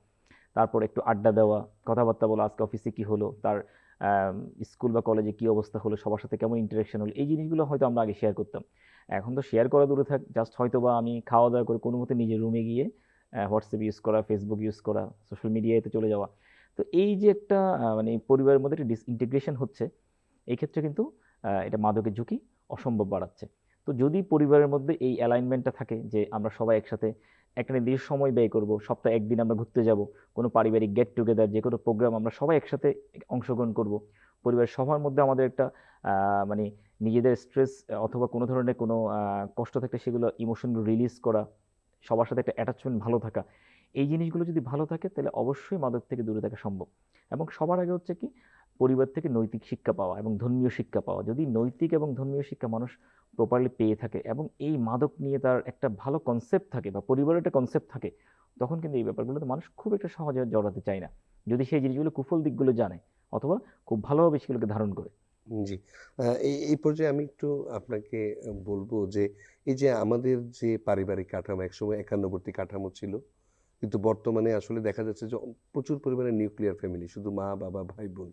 তারপর একটু আড্ডা দেওয়া, কথাবার্তা বলা, আজকে অফিসে কি হলো, তার আম স্কুল বা কলেজে কি অবস্থা হলো, সবার সাথে কেমন ইন্টারেকশন হলো, এই জিনিসগুলো হয়তো আমরা আগে শেয়ার করতাম। এখন তো শেয়ার করা দূরে থাক, জাস্ট হয়তোবা আমি খাওয়া-দাওয়া করে কোনোমতে নিজের রুমে গিয়ে WhatsApp ইউজ করা, Facebook ইউজ করা, সোশ্যাল মিডিয়াতে চলে যাওয়া। তো এই যে একটা মানে পরিবারের মধ্যে একটা ডিসইন্টিগ্রেশন হচ্ছে, এই ক্ষেত্রে কিন্তু এটা মাদকের ঝুঁকি অসম্ভব বাড়াচ্ছে। তো যদি পরিবারের মধ্যে এই অ্যালাইনমেন্টটা থাকে যে আমরা সবাই একসাথে একটা নির্দিষ্ট সময় ব্যয় করব, সপ্তাহে ১ দিন আমরা ঘুরতে যাব, কোনো পারিবারিক গেট টুগেদার যেকোনো প্রোগ্রাম আমরা সবাই একসাথে অংশগ্রহণ করব। পরিবারের সবার মধ্যে আমাদের একটা মানে নিজেদের স্ট্রেস অথবা কোনো ধরনের কোনো কষ্ট থাকলে সেগুলো ইমোশন রিলিজ করা, সবার সাথে একটা অ্যাটাচমেন্ট ভালো থাকা, এই জিনিসগুলো যদি ভালো থাকে তাহলে অবশ্যই মাদক থেকে দূরে থাকা সম্ভব। এবং সবার আগে হচ্ছে কি পরিবার থেকে নৈতিক শিক্ষা পাওয়া এবং ধর্মীয় শিক্ষা পাওয়া। যদি নৈতিক এবং ধর্মীয় শিক্ষা মানুষ প্রপারলি পেয়ে থাকে এবং এই মাদক নিয়ে তার একটা ভালো কনসেপ্ট থাকে বা পরিবারের একটা কনসেপ্ট থাকে, তখন কিন্তু এই ব্যাপারগুলোতে মানুষ খুব একটা সহজে জড়াতে চায় না, যদি সেই জিনিসগুলো কুফল দিকগুলো জানে অথবা খুব ভালোভাবে সেগুলোকে ধারণ করে। জি। এই পর্যায়ে আমি একটু আপনাকে বলবো যে এই যে আমাদের যে পারিবারিক কাঠামো একসময় একান্নবর্তী কাঠামো ছিল, কিন্তু বর্তমানে আসলে দেখা যাচ্ছে যে প্রচুর পরিমাণে নিউক্লিয়ার ফ্যামিলি, শুধু মা বাবা ভাই বোন।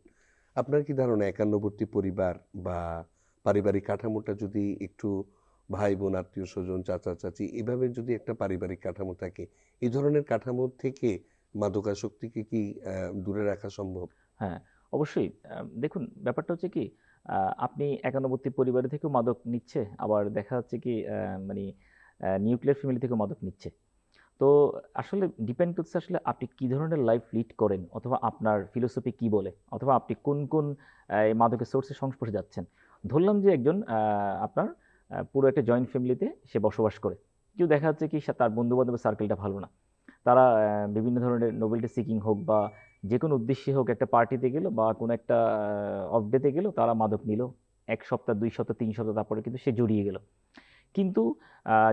আপনার কি ধারণা একান্নবর্তী পরিবার বা পারিবারিক কাঠামোটা যদি একটু ভাই বোন আত্মীয় স্বজন চাচা চাচি এভাবে যদি একটা পারিবারিক কাঠামো থাকে, এই ধরনের কাঠামো থেকে মাদকাসক্তিকে কি দূরে রাখা সম্ভব? হ্যাঁ, অবশ্যই। দেখুন ব্যাপারটা হচ্ছে কি, আপনি একান্নবর্তী পরিবার থেকেও মাদক নিচ্ছে, আবার দেখা যাচ্ছে কি মানে নিউক্লিয়ার ফ্যামিলি থেকেও মাদক নিচ্ছে। তো আসলে ডিপেন্ড করছে আসলে আপনি কি ধরনের লাইফ লিড করেন অথবা আপনার ফিলোসফি কি বলে অথবা আপনি কোন এই মাদকের সোর্সের সংস্পর্শে যাচ্ছেন। ধরলাম যে একজন আপনার পুরো একটা জয়েন্ট ফ্যামিলিতে সে বসবাস করে। কেউ দেখা যাচ্ছে কি তার বন্ধু-বান্ধবের সার্কেলটা ভালো না। তারা বিভিন্ন ধরনের নোবেলটি সিকিং হোক বা যেকোনো উদ্দেশ্যে হোক একটা পার্টিতে গেল বা কোনো একটা অফ ডেতে গেল, তারা মাদক নিল। ১ সপ্তাহ, ২ সপ্তাহ, ৩ সপ্তাহ তারপরে কিন্তু সে জড়িয়ে গেল। কিন্তু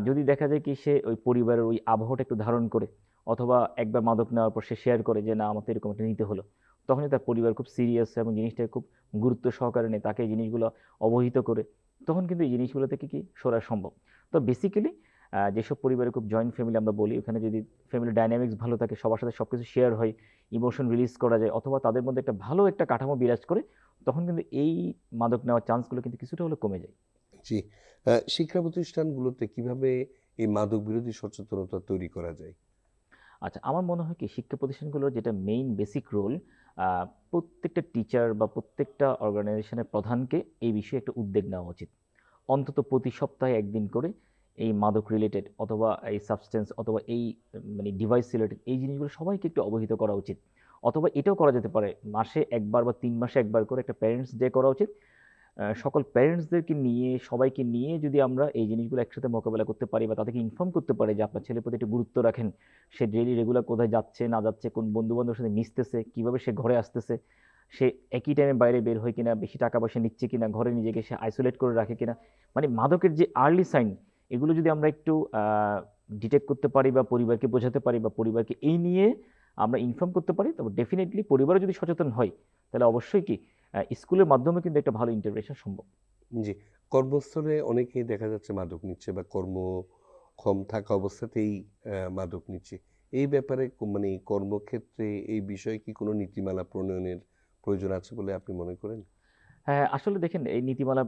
যদি দেখা যায় কি সে ওই পরিবারের ওই আবহাওয়াটা একটু ধারণ করে অথবা একবার মাদক নেওয়ার পর সে শেয়ার করে যে না আমার তো এরকম একটা নিতে হলো, তখনই তার পরিবার খুব সিরিয়াস এবং জিনিসটাকে খুব গুরুত্ব সহকারে নেয়, তাকে এই জিনিসগুলো অবহিত করে, তখন কিন্তু এই জিনিসগুলো থেকে কি সরা সম্ভব। তো বেসিক্যালি যেসব পরিবারে খুব জয়েন্ট ফ্যামিলি আমরা বলি, ওখানে যদি ফ্যামিলি ডাইনামিক্স ভালো থাকে, সবার সাথে সব কিছু শেয়ার হয়, ইমোশন রিলিজ করা যায় অথবা তাদের মধ্যে একটা ভালো একটা কাঠামো বিরাজ করে, তখন কিন্তু এই মাদক নেওয়ার চান্সগুলো কিন্তু কিছুটা হলেও কমে যায়। জি। শিক্ষা প্রতিষ্ঠানগুলোতে কিভাবে এই মাদক বিরোধী সচেতনতা তৈরি করা যায়? আচ্ছা, আমার মনে হয় কি শিক্ষা প্রতিষ্ঠানগুলোর যেটা মেইন বেসিক রোল, প্রত্যেকটা টিচার বা প্রত্যেকটা অর্গানাইজেশনের প্রধানকে এই বিষয়ে একটা উদ্যোগ নেওয়া উচিত। অন্তত প্রতি সপ্তাহে ১ দিন করে এই মাদক রিলেটেড অথবা এই সাবস্টেন্স অথবা এই মানে ডিভাইস রিলেটেড এই জিনিসগুলো সবাইকে একটু অবহিত করা উচিত। অথবা এটাও করা যেতে পারে মাসে ১ বার বা ৩ মাসে ১ বার করে একটা প্যারেন্টস ডে করা উচিত। সকল প্যারেন্টসদেরকে নিয়ে সবাইকে নিয়ে যদি আমরা এই জিনিসগুলো একসাথে মোকাবেলা করতে পারি বা তাদেরকে ইনফর্ম করতে পারি যে আপনার ছেলের প্রতি একটু গুরুত্ব রাখেন, সে ডেইলি রেগুলার কোথায় যাচ্ছে না যাচ্ছে, কোন বন্ধু বান্ধবের সাথে মিশতেছে, কিভাবে সে ঘরে আসতেছে, সে একই টাইমে বাইরে বের হয় কিনা, বেশি টাকা পয়সা নিচ্ছে কিনা, ঘরে নিজেকে সে আইসোলেট করে রাখে কিনা, মানে মাদকের যে আর্লি সাইন, এগুলো যদি আমরা একটু ডিটেক্ট করতে পারি বা পরিবারকে বোঝাতে পারি বা পরিবারকে এই নিয়ে আমরা ইনফর্ম করতে পারি, তবে ডেফিনেটলি পরিবারও যদি সচেতন হয়, তাহলে অবশ্যই কি স্কুলের মাধ্যমে কিন্তু একটা ভালো ইন্টারভেনশন সম্ভব। জি। কর্মস্থলে অনেকেই দেখা যাচ্ছে মাদক নিচ্ছে বা কর্মক্ষম থাকা অবস্থাতেই মাদক নিচ্ছে। এই ব্যাপারে মানে কর্মক্ষেত্রে এই বিষয়ে কি কোনো নীতিমালা প্রণয়নের প্রয়োজন আছে বলে আপনি মনে করেন? হ্যাঁ, আসলে দেখেন এই নীতিমালা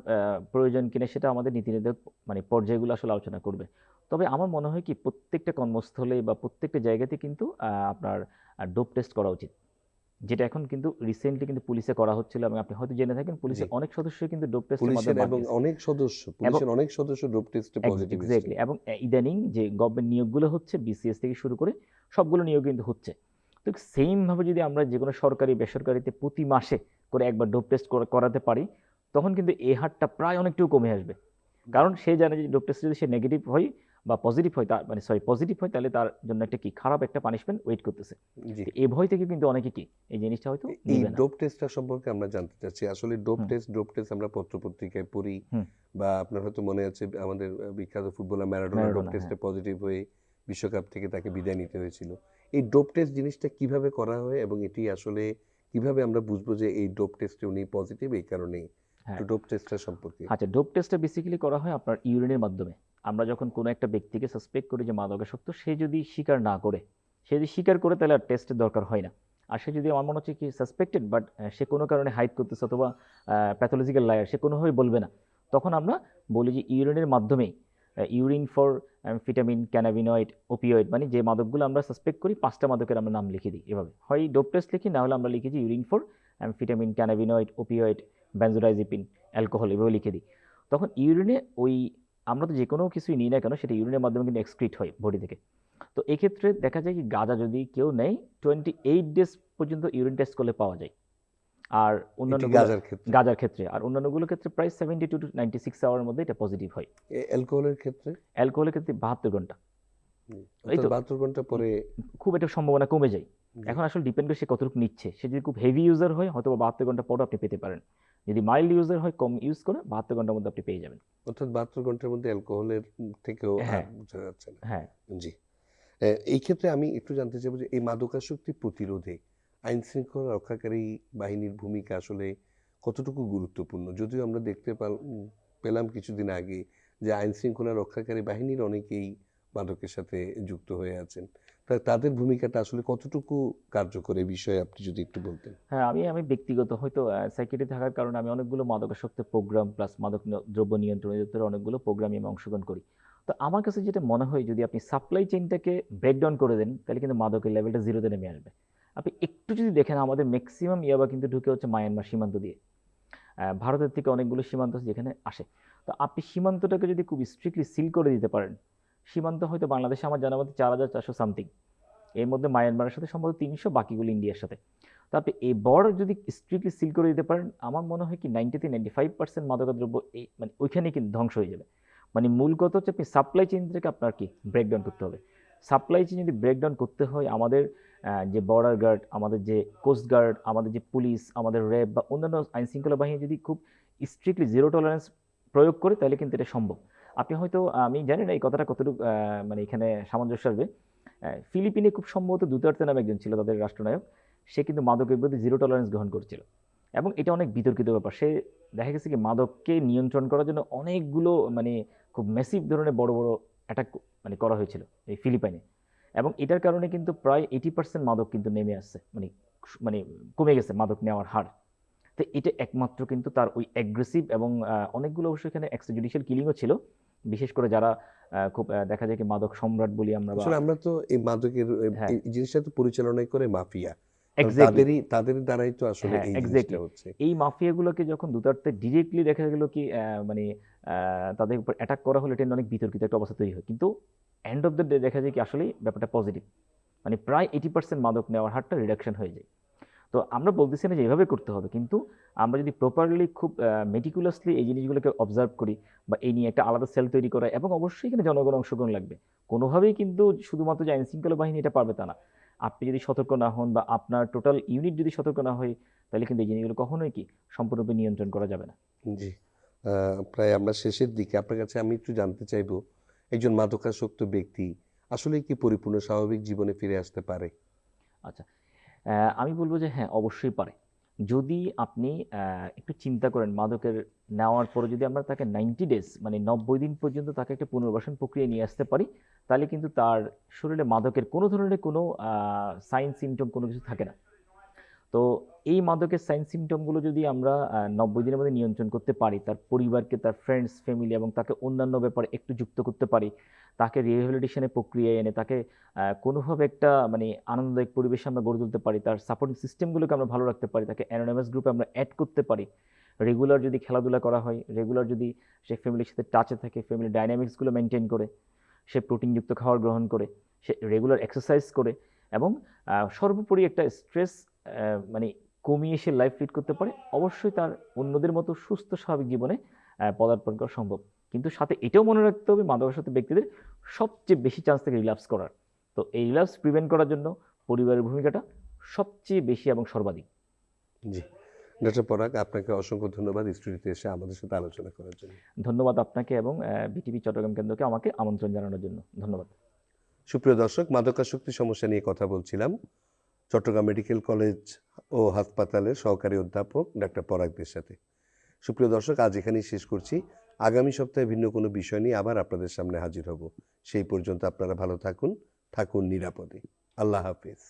প্রয়োজন কিনা সেটা আমাদের নীতি নির্ধারক মানে পর্যায়গুলো আসলে আলোচনা করবে। তবে আমার মনে হয় কি প্রত্যেকটা কর্মস্থলে বা প্রত্যেকটা জায়গাতে কিন্তু আপনার ডোপ টেস্ট করা উচিত। যেটা এখন কিন্তু রিসেন্টলি কিন্তু পুলিশে করা হচ্ছিল এবং আপনি হয়তো জেনে থাকেন জি। পুলিশের অনেক সদস্যই কিন্তু ডোপ টেস্টের পুলিশের মাধ্যমে বাদ এবং গেছে। এবং পুলিশের অনেক সদস্য ডোপ টেস্টে পজিটিভ এসেছে। এক্সাক্টলি এবং ইদানিং যে গভর্নমেন্ট নিয়োগগুলো হচ্ছে বিসিএস থেকে শুরু করে সবগুলো নিয়োগ কিন্তু হচ্ছে। তো সেম ভাবে যদি আমরা যেকোনো সরকারি বেসরকারিতে প্রতি মাসে করে একবার ডোপ টেস্ট করাতে পারি, তখন কিন্তু এই হারটা প্রায় অনেকটুকু কমে আসবে। কারণ সে জানে যে ডোপ টেস্টে যদি সে নেগেটিভ হয় বা পজিটিভ হয়, তার মানে সরি পজিটিভ হয়, তাহলে তার জন্য একটা কি খারাপ একটা পানিশমেন্ট ওয়েট করতেছে। জি। তো এই ভয় থেকে কিন্তু অনেকে কি এই জিনিসটা হয়তো এই নিবে না। ডোপ টেস্টটা সম্পর্কে আমরা জানতে চাচ্ছি। আসলে হুম, ডোপ টেস্ট আমরা পত্র-পত্রিকায় পড়ি হুম। বা আপনার হয়তো মনে আছে আমাদের বিখ্যাত ফুটবলার ম্যারাডোনা ডোপ ম্যারাডোনা, হ্যাঁ। টেস্টে পজিটিভ হয়ে বিশ্বকাপ থেকে তাকে বিদায় নিতে হয়েছিল। এই ডোপ টেস্ট জিনিসটা কিভাবে করা হয় এবং এটি আসলে কিভাবে আমরা বুঝবো যে এই ডোপ টেস্টে উনি পজিটিভ এই কারণেই? হ্যাঁ। একটু ডোপ টেস্টটা সম্পর্কে। আচ্ছা, ডোপ টেস্টটা বেসিক্যালি করা হয় আপনার ইউরিনের মাধ্যমে। আমরা যখন কোনো একটা ব্যক্তিকে সাসপেক্ট করি যে মাদকাসক্ত, সে যদি স্বীকার না করে, সে যদি স্বীকার করে তাহলে আর টেস্টের দরকার হয় না। আর সে যদি আমার মনে হচ্ছে কি সাসপেক্টেড বাট সে কোনো কারণে হাইড করতেছে অথবা প্যাথোলজিক্যাল লায়ার, সে কোনোভাবেই বলবে না। তখন আমরা বলি যে ইউরিনের মাধ্যমেই urine for amphetamine, cannabinoid, opioid, মানে যে মাদকগুলো আমরা সাসপেক্ট করি ৫টা মাদকের আমরা নাম লিখে দিই এভাবে। হয় ডোপ টেস্ট লিখি, না হলে আমরা লিখি যে urine for amphetamine, cannabinoid, opioid, benzodiazepine, alcohol এভাবে লিখে দিই। তখন ইউরিনে ওই আমরা তো যেকোনো কিছুই নিই না কেন সেটা ইউরিনের মাধ্যমে কিন্তু এক্সক্রিট হয় বডি থেকে। তো এক্ষেত্রে দেখা যায় কি গাঁজা যদি কেউ নেয় 28 ডেজ পর্যন্ত ইউরিন টেস্ট করলে পাওয়া যায়। আর এটি অন্যান্য গাঁজার ক্ষেত্রে। গাঁজার ক্ষেত্রে, আর অন্যান্যগুলোর ক্ষেত্রে প্রায় 72 to 96 আওয়ারের মধ্যে এটা পজিটিভ হয়। অ্যালকোহলের ক্ষেত্রে অ্যালকোহলের ক্ষেত্রে 72 ঘন্টা। এই অর্থাৎ তো 72 ঘন্টা পরে খুব একটা সম্ভাবনা কমে যায়। জি, এখন আসলে ডিপেন্ড করে সে কতটুকু নিচ্ছে। সে যদি খুব হেভি ইউজার হয় হয়তো 72 ঘন্টা পরও আপনি পেতে পারেন। যদি মাইল্ড ইউজার হয়, কম ইউজ করে 72 ঘন্টার মধ্যে আপনি পেয়ে যাবেন। অর্থাৎ 72 ঘন্টার মধ্যে অ্যালকোহলের থেকেও আর হ্যাঁ, বোঝা যাচ্ছে না। হ্যাঁ। জি। এই ক্ষেত্রে আমি একটু জানতে চাইবো যে এই মাদকাসক্তি প্রতিরোধে আইন শৃঙ্খলা রক্ষাকারী বাহিনীর ভূমিকা আসলে কতটুকু গুরুত্বপূর্ণ? যদিও আমরা দেখতে পেলাম কিছুদিন আগে যে আইন শৃঙ্খলা রক্ষাকারী বাহিনীর অনেকেই মাদকের সাথে যুক্ত হয়ে আছেন। তাদের ভূমিকাটা আসলে কতটুকু কার্যকর এই বিষয়ে আপনি যদি একটু বলতেন। হ্যাঁ, আমি ব্যক্তিগত হয়তো সাইকিয়াট্রি থাকার কারণে আমি অনেকগুলো মাদকাসক্তি প্রোগ্রাম প্লাস দ্রব্য নিয়ন্ত্রণ অধিদপ্তরের অনেকগুলো প্রোগ্রামে আমি অংশগ্রহণ করি। তো আমার কাছে যেটা মনে হয় যদি আপনি সাপ্লাই চেইনটাকে ব্রেকডাউন করে দেন তাহলে কিন্তু মাদকের লেভেলটা জিরোতে নেমে আসবে। আপনি একটু যদি দেখেন আমাদের ম্যাক্সিমাম ইয়াবা কিন্তু ঢুকে হচ্ছে মায়ানমার সীমান্ত দিয়ে। ভারতের থেকে অনেকগুলো সীমান্ত আছে যেখানে আসে। তো আপনি সীমান্তটাকে যদি খুব স্ট্রিক্টলি সিল করে দিতে পারেন, সীমান্ত হয়তো বাংলাদেশে আমার জানা মতে ৪,৪০০ সামথিং। এর মধ্যে মায়ানমারের সাথে সম্ভবত ৩০০, বাকিগুলো ইন্ডিয়ার সাথে। তো আপনি এই বর্ডার যদি স্ট্রিক্টলি সিল করে দিতে পারেন, আমার মনে হয় কি 90-95% মাদকদ্রব্য মানে ওইখানেই কিন্তু ধ্বংস হয়ে যাবে। মানে মূল কথা হচ্ছে আপনি সাপ্লাই চেইন থেকে আপনার কি ব্রেকডাউন করতে হবে। সাপ্লাই চেইন যদি ব্রেকডাউন করতে হয় আমাদের যে বর্ডার গার্ড, আমাদের যে কোস্ট গার্ড, আমাদের যে পুলিশ, আমাদের র্যাব বা অন্যান্য আইনশৃঙ্খলা বাহিনী যদি খুব স্ট্রিক্টলি জিরো টলারেন্স প্রয়োগ করে তাহলে কিন্তু এটা সম্ভব। আপনি হয়তো আমি জানি না এই কথাটা কতটুকু মানে এখানে সামঞ্জস্য আসবে। ফিলিপিনে খুব সম্ভবত দুতার্তে নামে একজন ছিল তাদের রাষ্ট্রনায়ক। সে কিন্তু মাদকের বিরুদ্ধে জিরো টলারেন্স গ্রহণ করছিল এবং এটা অনেক বিতর্কিত ব্যাপার। সে দেখা গেছে কি মাদককে নিয়ন্ত্রণ করার জন্য অনেকগুলো মানে খুব ম্যাসিভ ধরনের বড় বড় অ্যাটাক মানে করা হয়েছিল এই ফিলিপাইনে এবং এটার কারণে কিন্তু প্রায় 80% মাদক কিন্তু নেমে আসছে মানে মানে কমে গেছে মাদক নেওয়ার হার। তো এটা একমাত্র কিন্তু তার ওই অ্যাগ্রেসিভ এবং অনেকগুলো অবশ্য এখানে এক্সট্রাজুডিশিয়াল কিলিংও ছিল, বিশেষ করে যারা খুব দেখা যায় কি মাদক সম্রাট বলি আমরা বা আসলে আমরা তো এই মাদকের হ্যাঁ এই জিনিসটা তো পরিচালনাই করে মাফিয়া। কারণ এক্স্যাক্টলি তাদের দ্বারাই তো আসলে হ্যাঁ এই জিনিসটা এক্স্যাক্টলি হচ্ছে। এই মাফিয়াগুলোকে যখন দুতার্তে ডিরেক্টলি দেখা গেল কি মানে তাদের উপর অ্যাটাক করা হলে এটা নিয়ে অনেক বিতর্কিত একটা অবস্থা তৈরি হয়, কিন্তু এন্ড অফ দ্য ডে দেখা যায় কি আসলেই ব্যাপারটা পজিটিভ, মানে প্রায় 80% মাদক নেওয়ার হারটা রিডাকশন হয়ে যায়। তো আমরা বলতেছি না যে এভাবে করতে হবে, কিন্তু আমরা যদি প্রপারলি খুব মেটিকুলাসলি এই জিনিসগুলোকে অবজার্ভ করি বা এই নিয়ে একটা আলাদা সেল তৈরি করা এবং অবশ্যই এখানে জনগণ অংশগ্রহণ লাগবে। কোনোভাবেই কিন্তু শুধুমাত্র যে আইনশৃঙ্খলা বাহিনী এটা পারবে তা না। আপনি যদি সতর্ক না হন বা আপনার টোটাল ইউনিট যদি সতর্ক না হয় তাহলে কিন্তু এই জিনিসগুলো কখনোই কি সম্পূর্ণরূপে নিয়ন্ত্রণ করা যাবে না। জি। প্রায় আমরা শেষের দিকে আপনার কাছে আমি একটু জানতে চাইবো, একজন মাদকাসক্ত ব্যক্তি আসলেই কি পরিপূর্ণ স্বাভাবিক জীবনে ফিরে আসতে পারে? আচ্ছা, আমি বলব যে হ্যাঁ, অবশ্যই পারে। যদি আপনি একটু চিন্তা করেন মাদকের নেওয়ার পরে যদি আমরা তাকে 90 ডেজ মানে 90 দিন পর্যন্ত তাকে একটা পুনর্বাসন প্রক্রিয়ায় নিয়ে আসতে পারি, তাহলে কিন্তু তার শরীরে মাদকের কোনো ধরনের কোনো সাইন সিম্পটম কোনো কিছু থাকে না। তো এই মাদকের সাইন সিম্পটমগুলো যদি আমরা 90 দিনের মধ্যে নিয়ন্ত্রণ করতে পারি, তার পরিবারকে, তার ফ্রেন্ডস, ফ্যামিলি এবং তাকে অন্যান্য ব্যাপারে একটু যুক্ত করতে পারি, তাকে রিহ্যাবিলিটেশনের প্রক্রিয়ায় এনে তাকে কোনোভাবে একটা মানে আনন্দদায়ক পরিবেশে আমরা গড়ে তুলতে পারি, তার সাপোর্টিং সিস্টেমগুলোকে আমরা ভালো রাখতে পারি, তাকে অ্যানোনিমাস গ্রুপে আমরা অ্যাড করতে পারি, রেগুলার যদি খেলাধুলা করা হয়, রেগুলার যদি সে ফ্যামিলির সাথে টাচে থাকে, ফ্যামিলি ডাইনামিক্সগুলো মেনটেন করে, সে প্রোটিনযুক্ত খাবার গ্রহণ করে, সে রেগুলার এক্সারসাইজ করে এবং সর্বোপরি একটা স্ট্রেস মানে কমিয়ে সে লাইফ লিড করতে পারে, অবশ্যই তার অন্যদের মতো সুস্থ স্বাভাবিক জীবনে পদার্পণ করা সম্ভব। কিন্তু সাথে এটাও মনে রাখতে হবে মাদকাসক্ত ব্যক্তিদের সবচেয়ে বেশি চান্স থাকে রিল্যাপস করার। তো এই রিল্যাপস প্রিভেন্ট করার জন্য পরিবারের ভূমিকাটা সবচেয়ে বেশি এবং সর্বাধিক। জি। ডক্টর পরাগ, আপনাকে অসংখ্য ধন্যবাদ স্টুডিওতে এসে আমাদের সাথে আলোচনা করার জন্য। ধন্যবাদ আপনাকে এবং বিটিভি চট্টগ্রাম কেন্দ্রকে আমাকে আমন্ত্রণ জানানোর জন্য ধন্যবাদ। সুপ্রিয় দর্শক, মাদকাসক্তি সমস্যা নিয়ে কথা বলছিলাম চট্টগ্রাম মেডিকেল কলেজ ও হাসপাতালের সহকারী অধ্যাপক ডাক্তার পরাগদের সাথে। সুপ্রিয় দর্শক, আজ এখানেই শেষ করছি। আগামী সপ্তাহে ভিন্ন কোনো বিষয় নিয়ে আবার আপনাদের সামনে হাজির হব। সেই পর্যন্ত আপনারা ভালো থাকুন, থাকুন নিরাপদে। আল্লাহ হাফেজ।